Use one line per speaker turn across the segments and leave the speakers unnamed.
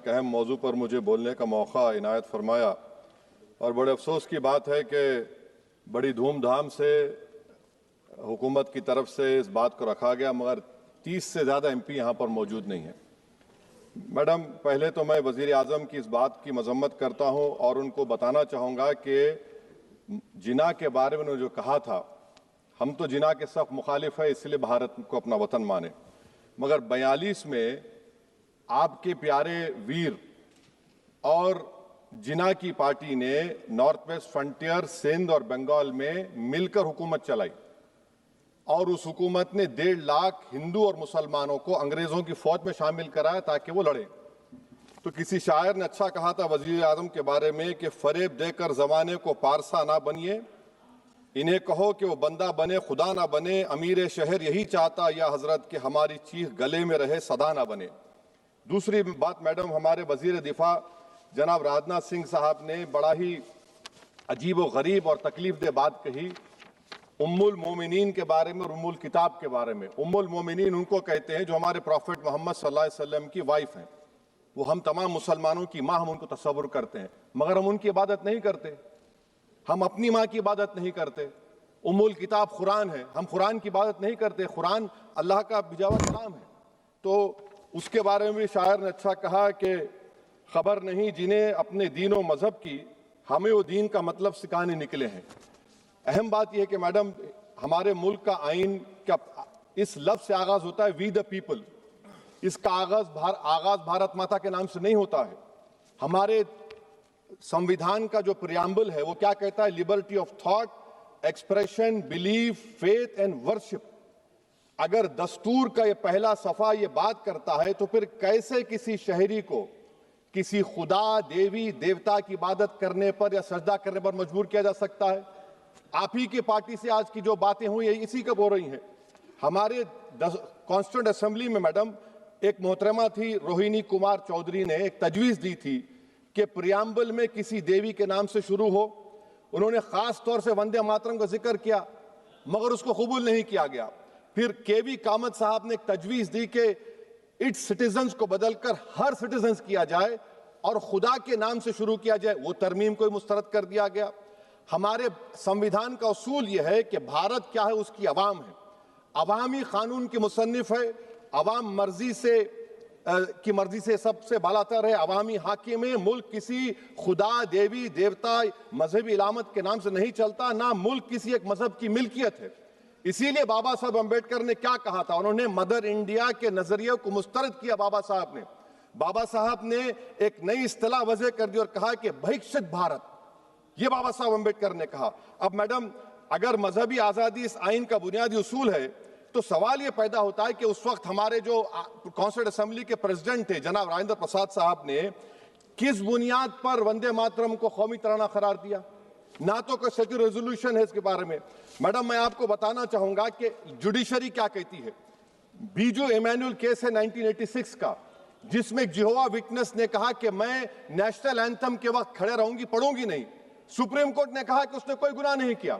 एक अहम मौजू पर मुझे बोलने का मौका इनायत फरमाया और बड़े अफसोस की बात है कि बड़ी धूमधाम से हुकूमत की तरफ से इस बात को रखा गया, मगर 30 से ज़्यादा एमपी यहाँ पर मौजूद नहीं हैं। मैडम, पहले तो मैं वज़ीर आज़म की इस बात की मजम्मत करता हूँ और उनको बताना चाहूँगा कि जिना के बारे में उन्होंने जो कहा था, हम तो जिना के सख्त मुखालिफ है, इसलिए भारत को अपना वतन माने, मगर 42 में आपके प्यारे वीर और जिना की पार्टी ने नॉर्थ वेस्ट फ्रंटियर, सिंध और बंगाल में मिलकर हुकूमत चलाई और उस हुकूमत ने 1.5 लाख हिंदू और मुसलमानों को अंग्रेजों की फौज में शामिल कराया ताकि वो लड़े। तो किसी शायर ने अच्छा कहा था वजीर आजम के बारे में कि फरेब देकर जमाने को पारसा ना बनिए, इन्हें कहो कि वो बंदा बने खुदा ना बने, अमीर शहर यही चाहता या हजरत कि हमारी चीख गले में रहे सदा ना बने। दूसरी बात मैडम, हमारे वजीर दिफा जनाब राजनाथ सिंह साहब ने बड़ा ही अजीब व गरीब और तकलीफ दे बात कही उम्मुल मोमिनीन के बारे में और उम्मुल किताब के बारे में। उम्मुल मोमिनीन उनको कहते हैं जो हमारे प्रॉफिट मोहम्मद सल्लल्लाहु अलैहि वसल्लम की वाइफ हैं, वो हम तमाम मुसलमानों की माँ, हम उनको तस्वुर करते हैं, मगर हम उनकी इबादत नहीं करते, हम अपनी माँ की इबादत नहीं करते। उम्मुल किताब कुरान है, हम कुरान की इबादत नहीं करते, कुरान अल्लाह का बिजावा कलाम है। तो उसके बारे में भी शायर ने अच्छा कहा कि खबर नहीं जिन्हें अपने दीन व मजहब की, हमें वो दीन का मतलब सिखाने निकले हैं। अहम बात यह है कि मैडम, हमारे मुल्क का आइन का इस लफ्ज से आगाज होता है वी द पीपल। इसका आगाज भारत माता के नाम से नहीं होता है। हमारे संविधान का जो प्रियम्बल है वो क्या कहता है? Liberty of thought, expression, belief, faith and worship. अगर दस्तूर का ये पहला सफा ये बात करता है तो फिर कैसे किसी शहरी को किसी खुदा, देवी, देवता की इबादत करने पर या सजदा करने पर मजबूर किया जा सकता है? आप ही की पार्टी से आज की जो बातें हुई है इसी का बोल रही हैं। हमारे कॉन्स्टिट्यूंट असेंबली में मैडम एक मोहतरमा थी रोहिणी कुमार चौधरी ने एक तजवीज़ दी थी कि प्रियम्बल में किसी देवी के नाम से शुरू हो। उन्होंने खास तौर से वंदे मातरम का जिक्र किया, मगर उसको कबूल नहीं किया गया। फिर केवी कामत साहब ने एक तजवीज़ दी कि इट्स सिटीजन्स को बदलकर हर सिटीजन्स किया जाए और खुदा के नाम से शुरू किया जाए, वो तरमीम को मुस्तरद कर दिया गया। हमारे संविधान का उसूल यह है कि भारत क्या है, उसकी अवाम है, अवामी कानून की मुसन्निफ है, अवाम की मर्जी से सबसे बालातर है, अवामी हाकिम है। मुल्क किसी खुदा, देवी, देवता, मजहबी इलामत के नाम से नहीं चलता, ना मुल्क किसी एक मजहब की मिल्कियत है। इसीलिए बाबा साहब अम्बेडकर ने क्या कहा था? उन्होंने मदर इंडिया के नजरिए को मुस्तरद किया। बाबा साहब ने एक नई इस्तिलाह वजह कर दी और कहा कि भैक्षित भारत, ये बाबा साहब अम्बेडकर ने कहा। अब मैडम, अगर मजहबी आजादी इस आइन का बुनियादी उसूल है तो सवाल ये पैदा होता है कि उस वक्त हमारे जो कॉन्स्टिट्यूंट असेंबली के प्रेसिडेंट थे जनाब राजेंद्र प्रसाद साहब ने किस बुनियाद पर वंदे मातरम को कौमी तराना करार दिया? ना तो कोई सेक्यूरिटी रेजोल्यूशन है इसके बारे में। मैडम, मैं आपको बताना चाहूंगा कि जुडिशरी क्या कहती है। बीजू इमैनुअल केस है 1986 का, जिसमें जिहोवा विटनेस ने कहा कि मैं नेशनल एंथम के वक्त खड़े रहूंगी, पढ़ूंगी नहीं। सुप्रीम कोर्ट ने कहा कि उसने कोई गुनाह नहीं किया।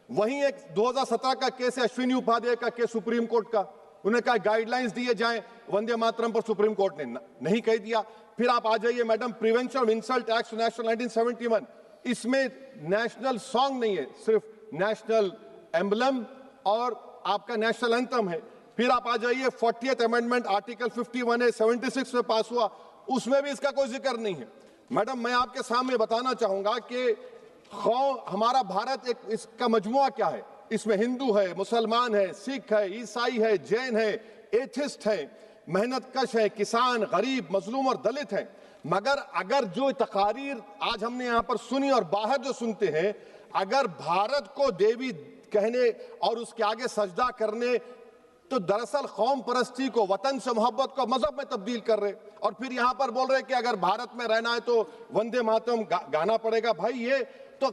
वहीं एक 2017 का केस है अश्विनी उपाध्याय का केस सुप्रीम कोर्ट का, उन्हें कहा गाइडलाइंस दिए जाएं वंदे मातरम पर, सुप्रीम कोर्ट ने नहीं कह दिया। फिर आप आ जाइए madam, prevention of insult act national 1971, इसमें नेशनल सॉन्ग नहीं है, सिर्फ नेशनल एम्बलम और आपका नेशनल एंथम है। फिर आप आ जाइए 40th अमेंडमेंट आर्टिकल 51 है, 76 में पास हुआ, उसमें भी इसका कोई जिक्र नहीं है। मैडम, मैं आपके सामने बताना चाहूंगा कि हमारा भारत एक इसका मजमुआ क्या है। इसमें हिंदू है, मुसलमान है, सिख है, ईसाई है, जैन है, एथिस्ट है, मेहनतकश है, किसान, गरीब, मजलूम और दलित है। मगर अगर जो तकारीर आज हमने यहाँ पर सुनी और बाहर जो सुनते हैं, अगर भारत को देवी कहने और उसके आगे सजदा करने, तो दरअसल कौम परस्ती को, वतन से मोहब्बत को मजहब में तब्दील कर रहे, और फिर यहाँ पर बोल रहे कि अगर भारत में रहना है तो वंदे मातरम गाना पड़ेगा। भाई, ये तो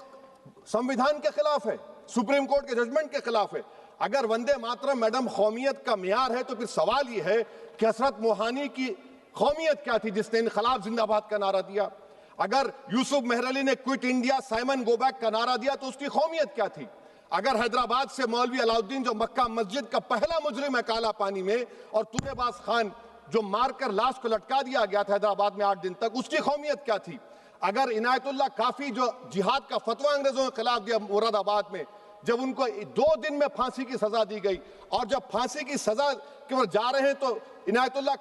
संविधान के खिलाफ है, सुप्रीम कोर्ट के जजमेंट के खिलाफ है। अगर वंदे मातरम मैडम कौमियत का मियार है तो फिर सवाल ये है कि हजरत मोहानी की कौमियत क्या थी जिसने इनकलाब जिंदाबाद का नारा दिया? अगर यूसुफ मेहरली ने quit India, Simon go back का नारा दिया तो उसकी कौमियत क्या थी? अगर हैदराबाद से मौलवी अलाउद्दीन जो मक्का मस्जिद का पहला मुजरिम है काला पानी में, और तूनेबाज खान जो मारकर लाश को लटका दिया गया था हैदराबाद में 8 दिन तक, उसकी कौमियत क्या थी? अगर इनायतुल्लाह काफी जो जिहाद का फतवा अंग्रेजों के खिलाफ दिया मुरादाबाद में, जब उनको 2 दिन में फांसी की सजा दी गई, और जब फांसी की सजा के ओर जा रहे हैं तो इनायतुल्लाह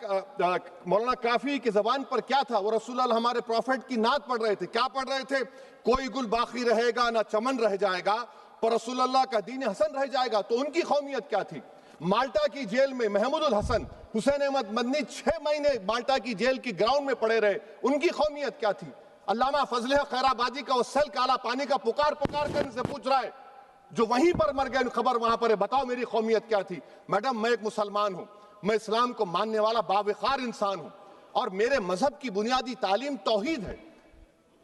मौलाना काफी की जबान पर क्या था? वो रसूलुल्लाह हमारे प्रॉफिट की नात पढ़ रहे थे। क्या पढ़ रहे थे? कोई गुल बाकी रहेगा ना चमन रह जाएगा, पर रसूलुल्लाह का दीन हसन रह जाएगा। तो उनकी कौमियत क्या थी? माल्टा की जेल में महमूदुल हसन, हुसैन अहमद मदनी 6 महीने माल्टा की जेल की ग्राउंड में पड़े रहे, उनकी कौमियत क्या थी? अल्लामा फजले खैराबादी का वो सेल काला पानी का पुकार कर से पूछ रहा है, जो वहीं पर मर गए, खबर वहां पर है, बताओ मेरी कौमियत क्या थी? मैडम, मैं एक मुसलमान हूं, मैं इस्लाम को मानने वाला बावकार इंसान हूं, और मेरे मजहब की बुनियादी तालीम तौहीद है,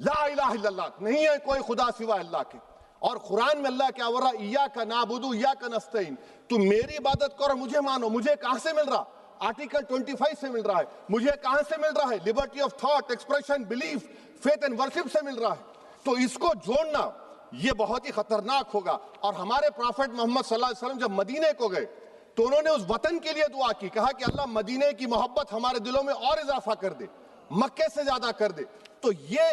ला इलाहा इल्लल्लाह, नहीं है कोई खुदा सिवा अल्लाह के। और कुरान में अल्लाह क्या बोल रहा? इय्याका नाबुदु इय्याका नस्तईन, तुम मेरी इबादत करो, मुझे मानो। मुझे कहां से मिल रहा? आर्टिकल 25 से मिल रहा है। मुझे कहां से मिल रहा है? Liberty of thought, expression, belief, faith and worship से मिल रहा है। तो इसको जोड़ना ये बहुत ही खतरनाक होगा। और हमारे प्रॉफेट मोहम्मद सल्लल्लाहु अलैहि वसल्लम जब मदीने को गए तो उन्होंने उस वतन के लिए दुआ की, कहा कि अल्लाह मदीने की मोहब्बत हमारे दिलों में और इजाफा कर दे, मक्के से ज्यादा कर दे। तो ये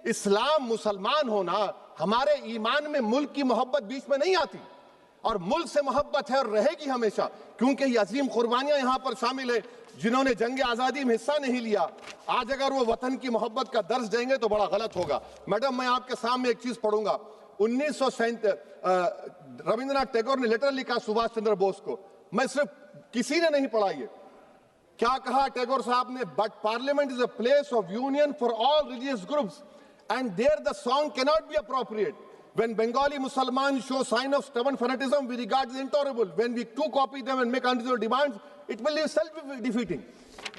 इस्लाम, मुसलमान होना, हमारे ईमान में मुल्क की मोहब्बत बीच में नहीं आती, और मुल्क से मोहब्बत है और रहेगी हमेशा, क्योंकि ये अजीम कुर्बानियां यहां पर शामिल है जिन्होंने जंग आजादी में हिस्सा नहीं लिया। आज अगर वो वतन की मोहब्बत का दर्ज देंगे तो बड़ा गलत होगा। मैडम, मैं आपके सामने एक चीज पढ़ूंगा। 1937 रविंद्रनाथ टैगोर ने लेटर लिखा सुभाष चंद्र बोस को, मैं सिर्फ, किसी ने नहीं पढ़ा ये। क्या कहा टैगोर साहब ने? But parliament is a place of union for all religious groups and there the song cannot be appropriate. When Bengali Muslims show sign of stubborn fanatism, we regard it as intolerable. When we too copy them and make unreasonable demands, it will be self-defeating.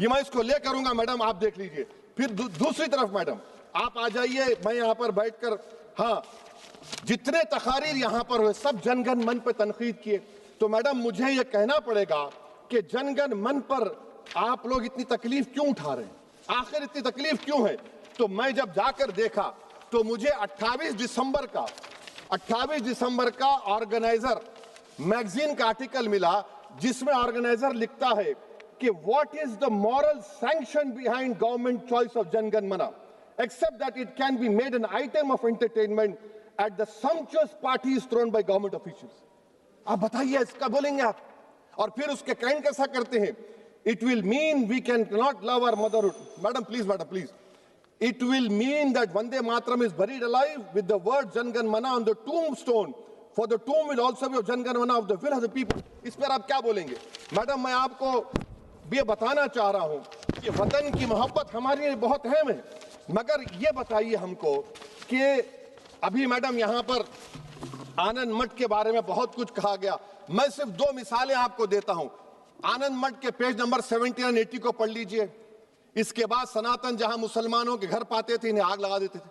ये मैं इसको ले करूंगा madam, आप देख लीजिए। फिर दूसरी तरफ मैडम आप आ जाइए, मैं यहाँ पर बैठकर, हाँ, जितने तकारीर यहाँ पर हुए सब जनगण मन पर तनकीद किए। तो मैडम मुझे ये कहना पड़ेगा कि जनगण मन पर आप लोग इतनी तकलीफ क्यों उठा रहे हैं? आखिर इतनी तकलीफ क्यों है? तो मैं जब जाकर देखा तो मुझे 28 दिसंबर का ऑर्गेनाइजर मैगजीन का आर्टिकल मिला, जिसमें ऑर्गेनाइजर लिखता है कि what is the moral sanction behind government choice of Jana Gana Mana, except that it can be made an item of entertainment at the sumptuous parties thrown by government officials. आप बताइए, इसका बोलेंगे आप? और फिर उसके कैन कैसा करते हैं? It will mean we can not love our motherhood. Madam please, it will mean that Vande Mataram is buried alive with the word Jangan Mana on the tombstone, for the tomb will also be of Jangan Mana of the will of the people. इस पर आप क्या बोलेंगे? Madam, मैं आपको ये बताना चाह रहा हूं कि वतन की मोहब्बत हमारे लिए बहुत अहम है, मगर ये बताइए हमको कि अभी मैडम यहाँ पर आनंद मठ के बारे में बहुत कुछ कहा गया। मैं सिर्फ 2 मिसालें आपको देता हूं। आनंद मठ के पेज नंबर 70 और 80 को पढ़ लीजिए। इसके बाद सनातन जहां मुसलमानों के घर पाते थे, इन्हें आग लगा देते थे।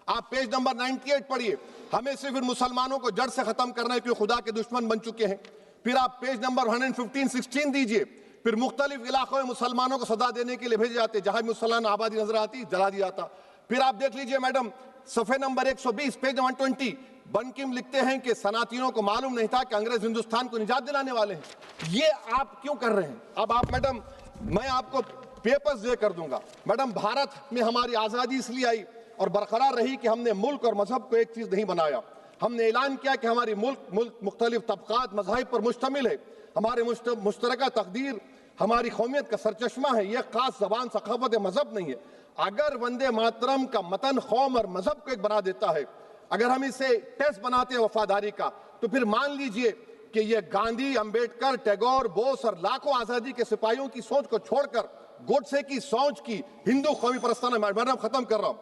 आप पेज नंबर 98 पढ़िए, हमें सिर्फ इन मुसलमानों को जड़ से खत्म करना है क्योंकि खुदा के दुश्मन बन चुके हैं। फिर आप पेज नंबर 115-16 दीजिए, फिर मुख्तलिफ इलाकों में मुसलमानों को सदा देने के लिए भेजे जाते, जहां भी मुसलमान आबादी नजर आती जला दिया जाता। फिर आप देख लीजिए मैडम, सफे नंबर 120 पेज 120, बंकिम लिखते हैं कि सनातियों को मालूम नहीं था कि अंग्रेज हिंदुस्तान को निजात दिलाने वाले हैं। ये आप क्यों कर रहे हैं? अब आप मैडम, मैं आपको पेपर्स दे कर दूंगा। मैडम, भारत में हमारी आजादी इसलिए आई और बरकरार रही कि हमने मुल्क और मजहब को एक चीज नहीं बनाया। हमने ऐलान किया कि हमारी मुल्क मुख्तलिफ तबकात मज़ाहिब पर मुश्तमिल है, हमारे मुश्तरका तकदीर हमारी कौमियत का सरचश्मा है, यह खास जबान सकाफत मजहब नहीं है। अगर वंदे मातरम का मतन कौम और मजहब को एक बना देता है, अगर हम इसे टेस्ट बनाते हैं वफादारी का, तो फिर मान लीजिए कि यह गांधी, अंबेडकर, टैगोर, बोस और लाखों आजादी के सिपाहियों की सोच को छोड़कर गोडसे की सोच की हिंदू कौमी परस्ताना, मैडम खत्म कर रहा हूं,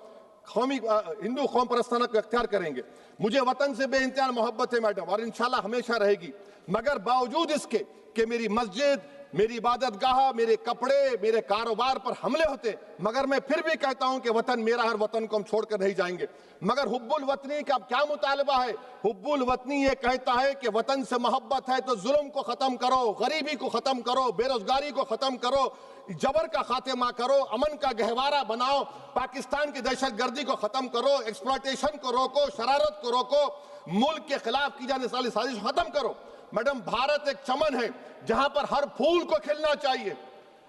कौमी हिंदू कौम परस्ताना को इख्तियार करेंगे। मुझे वतन से बेइंतहा मोहब्बत है मैडम, और इंशाल्लाह हमेशा रहेगी, मगर बावजूद इसके कि मेरी मस्जिद, मेरी इबादत गाह, मेरे कपड़े, मेरे कारोबार पर हमले होते, मगर मैं फिर भी कहता हूं कि वतन मेरा, हर वतन को हम छोड़कर नहीं जाएंगे। मगर हुब्बुल वतनी का क्या मुतालबा है? हुब्बुल वतनी ये कहता है कि वतन से मोहब्बत है तो जुल्म को खत्म करो, गरीबी को खत्म करो, बेरोजगारी को खत्म करो, जबर का खात्मा करो, अमन का गहवारा बनाओ, पाकिस्तान की दहशतगर्दी को खत्म करो, एक्सप्लॉयटेशन को रोको, शरारत को रोको, मुल्क के खिलाफ की जाने वाली साजिश खत्म करो। मैडम, भारत एक चमन है जहां पर हर फूल को खिलना चाहिए।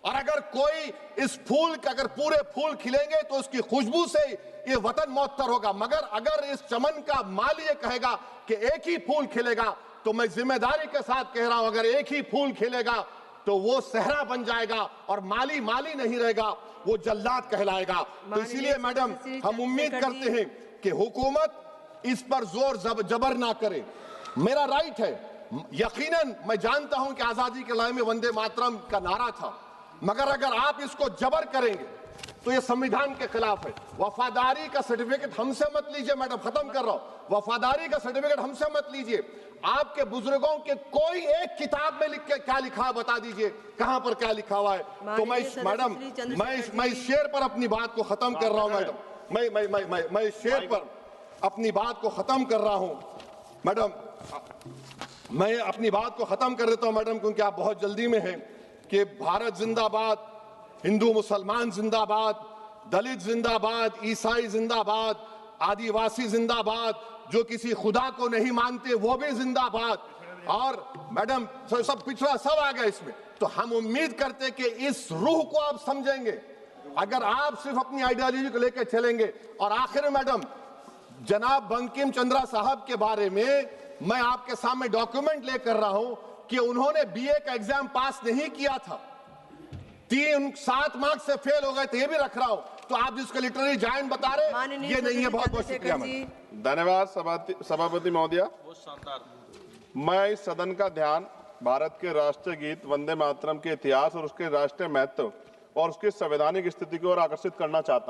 और अगर कोई इस फूल के अगर पूरे फूल खिलेंगे तो उसकी खुशबू से ये वतन मौतर होगा, मगर अगर इस चमन का माली ये कहेगा कि एक ही फूल खिलेगा, तो मैं जिम्मेदारी के साथ कह रहा हूं, अगर एक ही फूल खिलेगा तो वो सहरा बन जाएगा और माली माली नहीं रहेगा, वो जल्लाद कहलाएगा। तो इसीलिए मैडम हम उम्मीद करते हैं कि हुकूमत इस पर जोर जबर ना करे। मेरा राइट है, यकीनन मैं जानता हूं कि आजादी के लड़ाई में वंदे मातरम का नारा था, मगर अगर आप इसको जबर करेंगे तो ये संविधान के खिलाफ है। वफादारी का सर्टिफिकेट हमसे मत लीजिए मैडम, खत्म कर रहा हूं। वफादारी का सर्टिफिकेट हमसे मत लीजिए। आपके बुजुर्गों के कोई एक किताब में लिख के क्या लिखा है बता दीजिए, कहां पर क्या लिखा हुआ है। तो मैं मैडम मैं इस शेर पर अपनी बात को खत्म कर रहा हूं मैडम, मैं इस शेर पर अपनी बात को खत्म कर रहा हूं मैडम, मैं अपनी बात को खत्म कर देता हूं मैडम, क्योंकि आप बहुत जल्दी में हैं। कि भारत जिंदाबाद, हिंदू मुसलमान जिंदाबाद, दलित जिंदाबाद, ईसाई जिंदाबाद, आदिवासी जिंदाबाद, जो किसी खुदा को नहीं मानते वो भी जिंदाबाद, और मैडम सब पिछड़ा सब आ गया इसमें। तो हम उम्मीद करते कि इस रूह को आप समझेंगे अगर आप सिर्फ अपनी आइडियोलॉजी को लेकर चलेंगे। और आखिर में मैडम, जनाब बंकिम चंद्रा साहब के बारे में मैं आपके सामने डॉक्यूमेंट लेकर रहा हूं कि उन्होंने बीए का एग्जाम पास नहीं किया था, 7 मार्क्स से फेल हो गए थे, ये भी रख रहा हूं। तो आप जिसको लिटररी जायंट बता रहे ये नहीं है। बहुत बहुत शुक्रिया।
धन्यवाद सभापति महोदया। मैं इस सदन का ध्यान भारत के राष्ट्रीय गीत वंदे मातरम के इतिहास और उसके राष्ट्रीय महत्व और उसकी संवैधानिक स्थिति की ओर आकर्षित करना चाहता हूं।